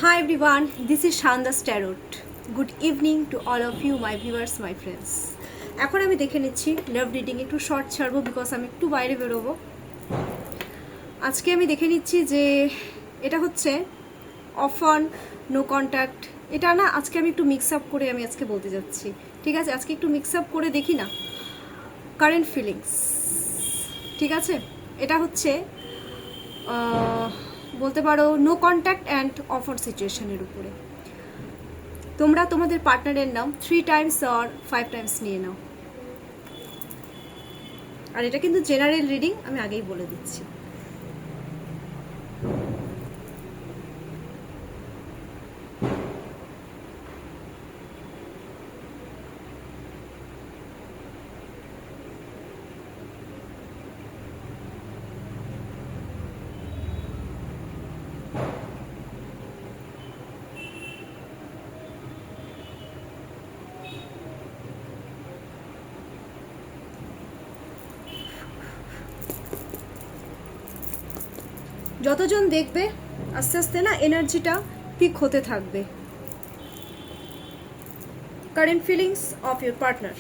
Hi everyone, this is Shanda's Tarot. Good evening to all of you, my viewers, my friends. এখন আমি দেখে নিচ্ছি love reading একটু short ছাড়বো because আমি একটু বাইরে বেরোবো। আজকে আমি দেখে নিচ্ছি যে এটা হচ্ছে অফার নো কন্ট্যাক্ট। এটা না আজকে আমি একটু মিক্স আপ করে আমি আজকে বলতে যাচ্ছি, ঠিক আছে? আজকে একটু মিক্স আপ করে দেখি না কারেন্ট ফিলিংস, ঠিক আছে? এটা হচ্ছে বলতে পারো নো কন্ট্যাক্ট অ্যান্ড অফার সিচুয়েশনের উপরে। তোমরা তোমাদের পার্টনারের নাম 3 টাইমস অর 5 টাইমস নিয়ে নাও। আর এটা কিন্তু জেনারেল রিডিং, আমি আগেই বলে দিচ্ছি। যতজন দেখবে আস্তে আস্তে না এনার্জিটা পিক হতে থাকবে। Current feelings of your partner.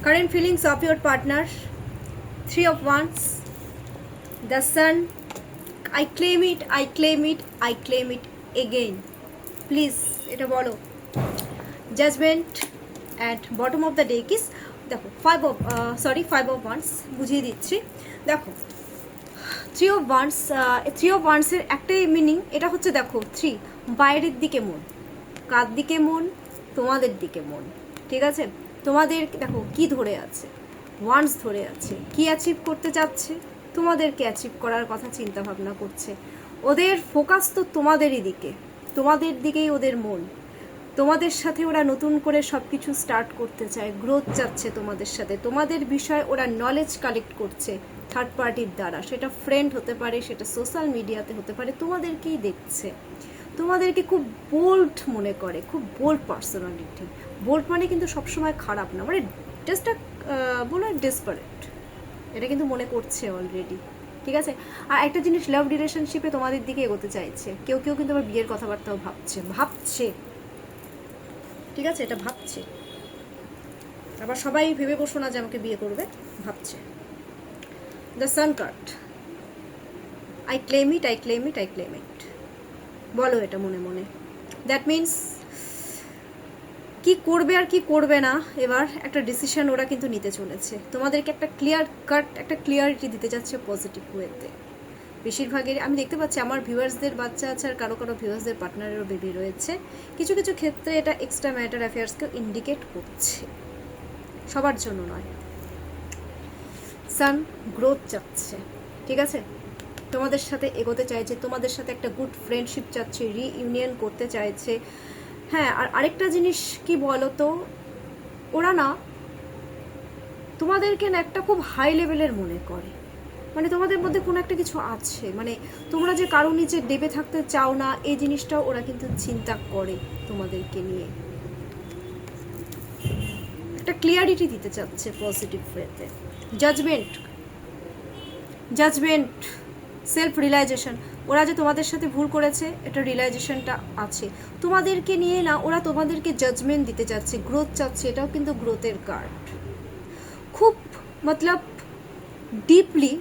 Current feelings of your partner. 3 of Wands, the Sun. I claim it, I claim it, I claim it again. Please, এটা বলো। Judgment at bottom of the deck is দেখো 5 of Wands বুঝিয়ে দিচ্ছি। দেখো 3 of Wands, 3 of Wands এর একটাই meaning, এটা হচ্ছে দেখো 3 বাইরের দিকে মন, কার দিকে মন? তোমাদের দিকে মন, ঠিক আছে? তোমাদের দেখো কি ধরে আছে, ওয়ান্স ধরে আছে, কি অ্যাচিভ করতে চাচ্ছে, তোমাদেরকে অ্যাচিভ করার কথা চিন্তা ভাবনা করছে। ওদের ফোকাস তো তোমাদেরই দিকে, তোমাদের দিকেই ওদের মন। তোমাদের সাথে ওরা নতুন করে সব কিছু স্টার্ট করতে চায়, গ্রোথ চাচ্ছে তোমাদের সাথে। তোমাদের বিষয়ে ওরা নলেজ কালেক্ট করছে থার্ড পার্টির দ্বারা, সেটা ফ্রেন্ড হতে পারে, সেটা সোশ্যাল মিডিয়াতে হতে পারে। তোমাদেরকেই দেখছে, তোমাদেরকে খুব বোল্ড মনে করে, খুব বোল্ড পার্সোনালিটি। বোল্ড মানে কিন্তু সবসময় খারাপ না, মানে জাস্ট বলো ডেসপারেট, এটা কিন্তু মনে করছে অলরেডি, ঠিক আছে? আর একটা জিনিস, লাভ রিলেশনশিপে তোমাদের দিকে এগোতে চাইছে। কেউ কেউ কিন্তু আবার বিয়ের কথাবার্তাও ভাবছে, ঠিক আছে? এটা ভাবছে, আবার সবাই ভেবে বসো না যে আমাকে বিয়ে করবে, ভাবছে। The sun card, I claim it, I claim it, I claim ইট, বলো এটা মনে মনে। দ্যাট মিনস কি করবে আর কি করবে না, এবার একটা ডিসিশন ওরা কিন্তু নিতে চলেছে। তোমাদেরকে একটা ক্লিয়ার কাট, একটা ক্লিয়ারিটি দিতে যাচ্ছে পজিটিভ ওয়েতে। বেশিরভাগের আমি দেখতে পাচ্ছি আমার ভিউয়ার্সদের বাচ্চা আছে, আর কারো কারো ভিউয়ার্সদের পার্টনারেরও বেবি রয়েছে। কিছু কিছু ক্ষেত্রে এটা এক্সট্রা ম্যাটার অ্যাফেয়ার্সকেও ইন্ডিকেট করছে, সবার জন্য নয়। সান গ্রোথ চাচ্ছে, ঠিক আছে? তোমাদের সাথে এগোতে চাইছে, তোমাদের সাথে একটা গুড ফ্রেন্ডশিপ চাচ্ছে, রিইউনিয়ন করতে চাইছে। হ্যাঁ, আর আরেকটা জিনিস কি বলো তো, ওরা না তোমাদেরকে না একটা খুব হাই লেভেলের মনে করে, মানে তোমাদের মধ্যে কোনো একটা কিছু আছে, মানে তোমরা যে কারো নিচে ডেবে থাকতে চাও না, এই জিনিসটাও ওরা কিন্তু চিন্তা করে তোমাদেরকে নিয়ে। একটা ক্লিয়ারিটি দিতে চাচ্ছে পজিটিভ ওয়েতে। Judgement, self realisation. ওরা যে তোমাদের সাথে ভুল করেছে, এটা রিয়েলাইজেশনটা আছে তোমাদেরকে নিয়ে না। ওরা তোমাদেরকে জাজমেন্ট দিতে চাচ্ছে, গ্রোথ চাচ্ছে, এটাও কিন্তু গ্রোথের কার্ড। খুব মতলব ডিপলি,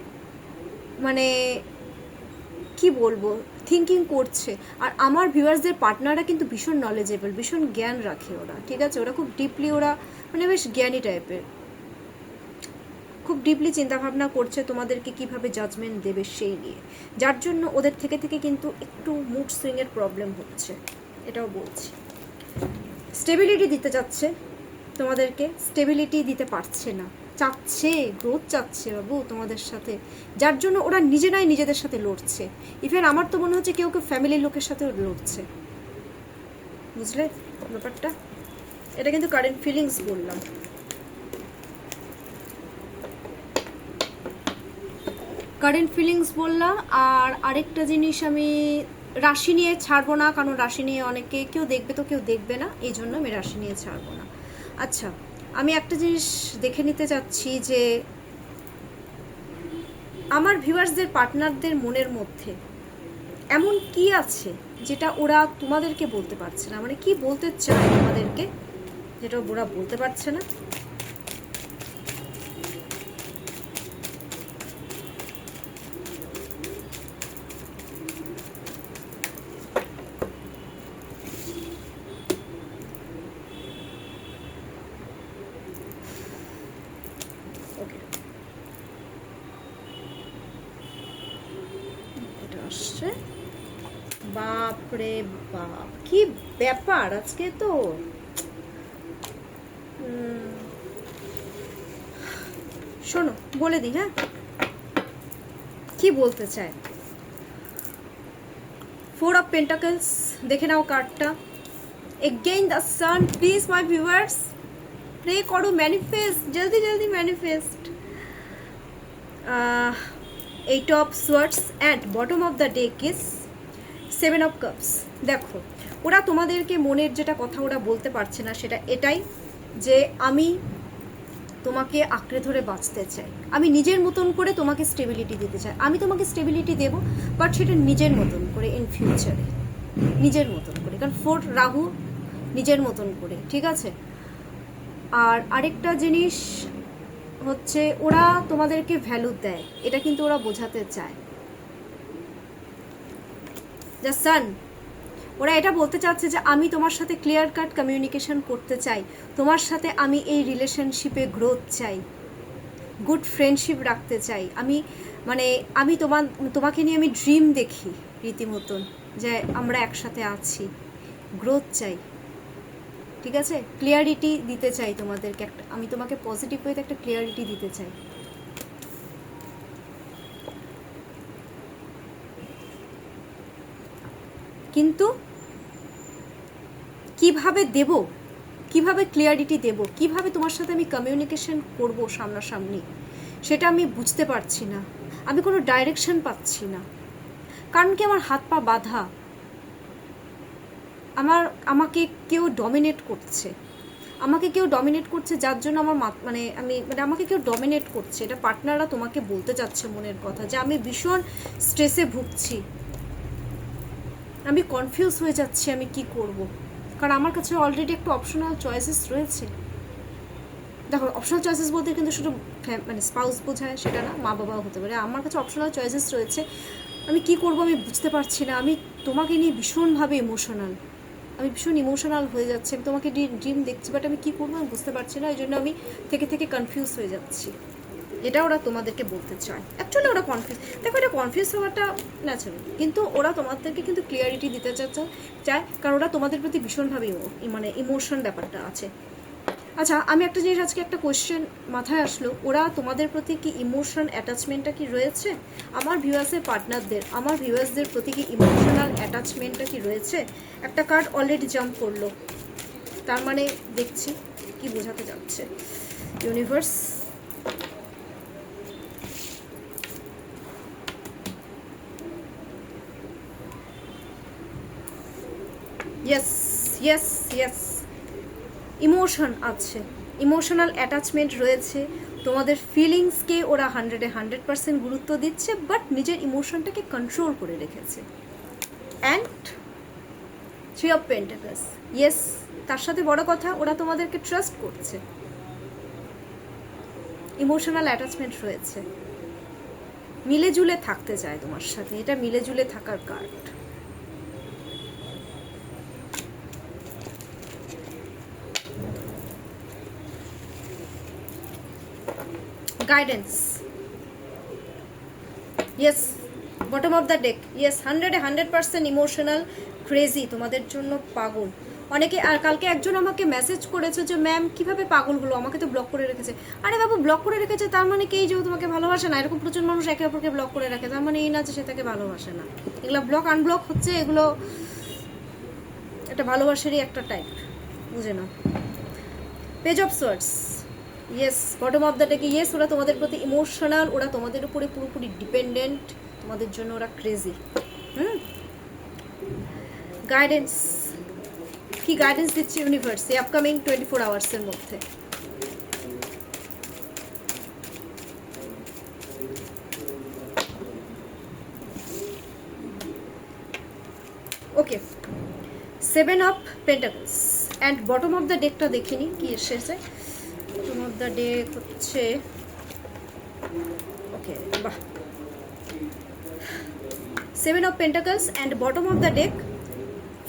মানে কি বলবো, থিঙ্কিং করছে। আর আমার ভিউয়ার্সদের পার্টনাররা কিন্তু ভীষণ নলেজেবল, ভীষণ জ্ঞান রাখে ওরা, ঠিক আছে? ওরা খুব ডিপলি, ওরা মানে বেশ জ্ঞানী টাইপের, খুব ডিপলি চিন্তাভাবনা করছে তোমাদেরকে কিভাবে জাজমেন্ট দেবে সেই নিয়ে। যার জন্য ওদের থেকে কিন্তু একটু মুড সুইংয়ের প্রবলেম হচ্ছে, এটাও বলছি। স্টেবিলিটি দিতে যাচ্ছে তোমাদেরকে, স্টেবিলিটি দিতে পারছে না। চাচ্ছে, গ্রোথ চাচ্ছে বাবু তোমাদের সাথে, যার জন্য ওরা নিজেরাই নিজেদের সাথে লড়ছে। ইভেন আমার তো মনে হচ্ছে কেউ কেউ ফ্যামিলির লোকের সাথেও লড়ছে, বুঝলে ব্যাপারটা? এটা কিন্তু কারেন্ট ফিলিংস বললাম। কারেন্ট ফিলিংস বললাম। আর আরেকটা জিনিস আমি রাশি নিয়ে ছাড়বো না, কারণ রাশি নিয়ে অনেকে কেউ দেখবে তো কেউ দেখবে না, এই জন্য আমি রাশি নিয়ে ছাড়বো না। আচ্ছা, আমি একটা জিনিস দেখে নিতে চাচ্ছি যে আমার ভিউয়ার্সদের, পার্টনারদের মনের মধ্যে এমন কি আছে যেটা ওরা তোমাদেরকে বলতে পারছে না, মানে কি বলতে চায় তোমাদেরকে যেটা ওরা বলতে পারছে না। বাপরে বাপ, কি ব্যাপার আজকে তো। শোনো বলে দিই, হ্যাঁ কি বলতে চায়। 4 অফ পেন্টাকলস, দেখে নাও কার্ডটা। Again the sun, please my viewers pray করো, ম্যানিফেস্ট, জলদি জলদি manifest. 8 of swords and bottom of the deck is 7 of cups. দেখো ওরা তোমাদেরকে মনের যেটা কথা ওরা বলতে পারছে না সেটা এটাই যে আমি তোমাকে আঁকড়ে ধরে বাঁচতে চাই, আমি নিজের মতন করে তোমাকে স্টেবিলিটি দিতে চাই, আমি তোমাকে স্টেবিলিটি দেবো, বাট সেটা নিজের মতন করে, ইন ফিউচারে নিজের মতন করে, কারণ 4 রাহু নিজের মতন করে, ঠিক আছে। আর আরেকটা জিনিস হচ্ছে ওরা তোমাদেরকে ভ্যালু দেয়, এটা কিন্তু ওরা বোঝাতে চায়। দ্য সান, ওরা এটা বলতে চাচ্ছে যে আমি তোমার সাথে ক্লিয়ার কাট কমিউনিকেশন করতে চাই, তোমার সাথে আমি এই রিলেশনশিপে গ্রোথ চাই, গুড ফ্রেন্ডশিপ রাখতে চাই, আমি তোমাকে নিয়ে আমি ড্রিম দেখি রীতিমতন, যে আমরা একসাথে আছি, গ্রোথ চাই, ঠিক আছে, ক্লিয়ারিটি দিতে চাই তোমাদেরকে, আমি তোমাকে পজিটিভ ওয়েতে একটা ক্লিয়ারিটি দিতে চাই। কিন্তু কিভাবে দেব, কিভাবে ক্লিয়ারিটি দেব, কিভাবে তোমার সাথে আমি কমিউনিকেশন করব সামনাসামনি, সেটা আমি বুঝতে পারছি না, আমি কোনো ডাইরেকশন পাচ্ছি না, কারণ কি আমার হাত পা বাঁধা, আমাকে কেউ ডমিনেট করছে, যার জন্য আমার আমাকে কেউ ডমিনেট করছে। এটা পার্টনাররা তোমাকে বলতে চাচ্ছে মনের কথা, যে আমি ভীষণ স্ট্রেসে ভুগছি, আমি কনফিউজ হয়ে যাচ্ছি আমি কি করব, কারণ আমার কাছে অলরেডি একটা অপশনাল চয়েসেস রয়েছে। দেখো অপশনাল চয়েসেস বলতে কিন্তু শুধু স্পাউস বোঝায় সেটা না, মা বাবাও হতে পারে, আমার কাছে অপশনাল চয়েসেস রয়েছে, আমি কি করব আমি বুঝতে পারছি না, আমি তোমাকে নিয়ে ভীষণভাবে ইমোশনাল, আমি ভীষণ ইমোশনাল হয়ে যাচ্ছি, আমি তোমাকে ড্রিম দেখছি, বাট আমি কী করবো আমি বুঝতে পারছি না, এই জন্য আমি থেকে কনফিউজ হয়ে যাচ্ছি। এটা ওরা তোমাদেরকে বলতে চায়। অ্যাকচুয়ালি ওরা কনফিউজ, দেখো এটা কনফিউজ হওয়াটা ন্যাচারাল, কিন্তু ওরা তোমাদেরকে কিন্তু ক্লিয়ারিটি দিতে চায়, কারণ ওরা তোমাদের প্রতি ভীষণভাবে ইমোশন ব্যাপারটা আছে। আচ্ছা, আমি একটা জিনিস, আজকে একটা কোয়েশ্চেন মাথায় আসলো, ওরা তোমাদের প্রতি কি ইমোশন অ্যাটাচমেন্টটা কি রয়েছে, আমার ভিউয়ার্সদের প্রতি কি ইমোশনাল অ্যাটাচমেন্টটা কি রয়েছে? একটা কার্ড অলরেডি জাম্প করলো, তার মানে দেখছি কি বোঝাতে যাচ্ছে universe. Yes yes yes, emotion আছে, ইমোশনাল অ্যাটাচমেন্ট রয়েছে, তোমাদের ফিলিংসকে ওরা 100% গুরুত্ব দিচ্ছে, বাট নিজের ইমোশনটাকে কন্ট্রোল করে রেখেছে। অ্যান্ড 3 অফ পেন্টাকলস, ইয়েস, তার সাথে বড় কথা ওরা তোমাদেরকে ট্রাস্ট করছে, ইমোশনাল অ্যাটাচমেন্ট রয়েছে, মিলেজুলে থাকতে চায় তোমার সাথে, এটা মিলেজুলে থাকার card. Guidance, yes, bottom of the day, yes, 100% emotional crazy, তোমাদের জন্য পাগল, অনেকে, আর কালকে একজন আমাকে মেসেজ করেছে যে ম্যাম কিভাবে পাগল হলো, আমাকে তো ব্লক করে রেখেছে। আরে বাবু, ব্লক করে রেখেছে তার মানে কি যে ও তোমাকে ভালোবাসে না? এরকম প্রচুর মানুষ একে অপরকে ব্লক করে রাখে, তার মানে এই না যে সে তাকে ভালোবাসে না। এগুলো ব্লক আনব্লক হচ্ছে, এগুলো একটা ভালোবাসারই একটা টাইপ, বুঝে না। Page of swords, yes, bottom of the ডেকে ইয়েস, ওরা তোমাদের প্রতি ইমোশনাল, ওরা তোমাদের উপরে পুরোপুরি ডিপেন্ডেন্ট, তোমাদের জন্য ওরা ক্রেজি। গাইডেন্স, কি গাইডেন্স দিচ্ছে ইউনিভার্স এই আপকামিং 24 আওয়ার্সের মধ্যে? Okay, 7 of pentacles and bottom of the ডেকটা দেখিনি কি এসেছে। বটম অফ দ্য ডেক হচ্ছে, ওকে, বাহ, 7 of pentacles and bottom of the day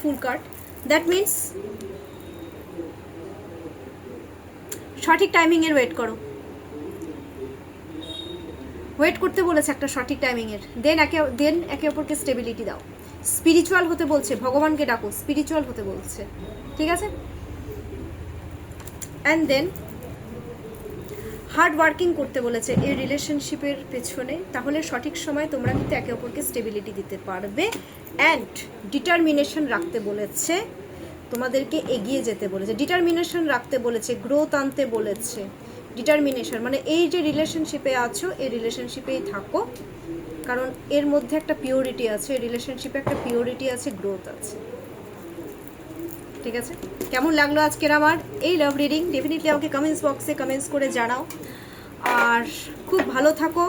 fool card. That means সঠিক টাইমিংয়ের ওয়েট করো, ওয়েট করতে বলেছে একটা সঠিক টাইমিংয়ের। দেন একে অপরকে স্টেবিলিটি দাও, স্পিরিচুয়াল হতে বলছে, ভগবানকে ডাকো, স্পিরিচুয়াল হতে বলছে, ঠিক আছে? অ্যান্ড দেন হার্ড ওয়ার্কিং করতে বলেছে এই রিলেশনশিপের পেছনে, তাহলে সঠিক সময় তোমরা কিন্তু একে অপরকে স্টেবিলিটি দিতে পারবে। অ্যান্ড ডিটারমিনেশন রাখতে বলেছে, তোমাদেরকে এগিয়ে যেতে বলেছে, ডিটারমিনেশন রাখতে বলেছে, গ্রোথ আনতে বলেছে। ডিটারমিনেশন মানে এই যে রিলেশনশিপে আছো, এই রিলেশনশিপেই থাকো, কারণ এর মধ্যে একটা পিওরিটি আছে, এই রিলেশনশিপে একটা পিওরিটি আছে, গ্রোথ আছে, ঠিক আছে? কেমন লাগলো আজকের আমার এই লাভ রিডিং? ডেফিনেটলি আমাকে কমেন্টস বক্সে কমেন্টস করে জানাও। আর খুব ভালো থাকো,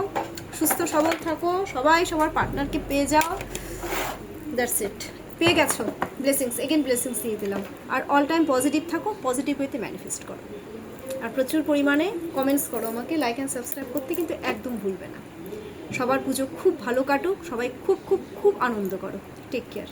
সুস্থ সবল থাকো, সবাই সবার পার্টনারকে পেয়ে যাও। দ্যাটস ইট, পেয়ে গেছো, ব্লেসিংস, এগেন ব্লেসিংস দিয়ে দিলাম। আর অল টাইম পজিটিভ থাকো, পজিটিভ ওয়েতে ম্যানিফেস্ট করো, আর প্রচুর পরিমাণে কমেন্টস করো আমাকে, লাইক অ্যান্ড সাবস্ক্রাইব করতে কিন্তু একদম ভুলবে না। সবার পুজো খুব ভালো কাটুক, সবাই খুব খুব খুব আনন্দ করো। Take care.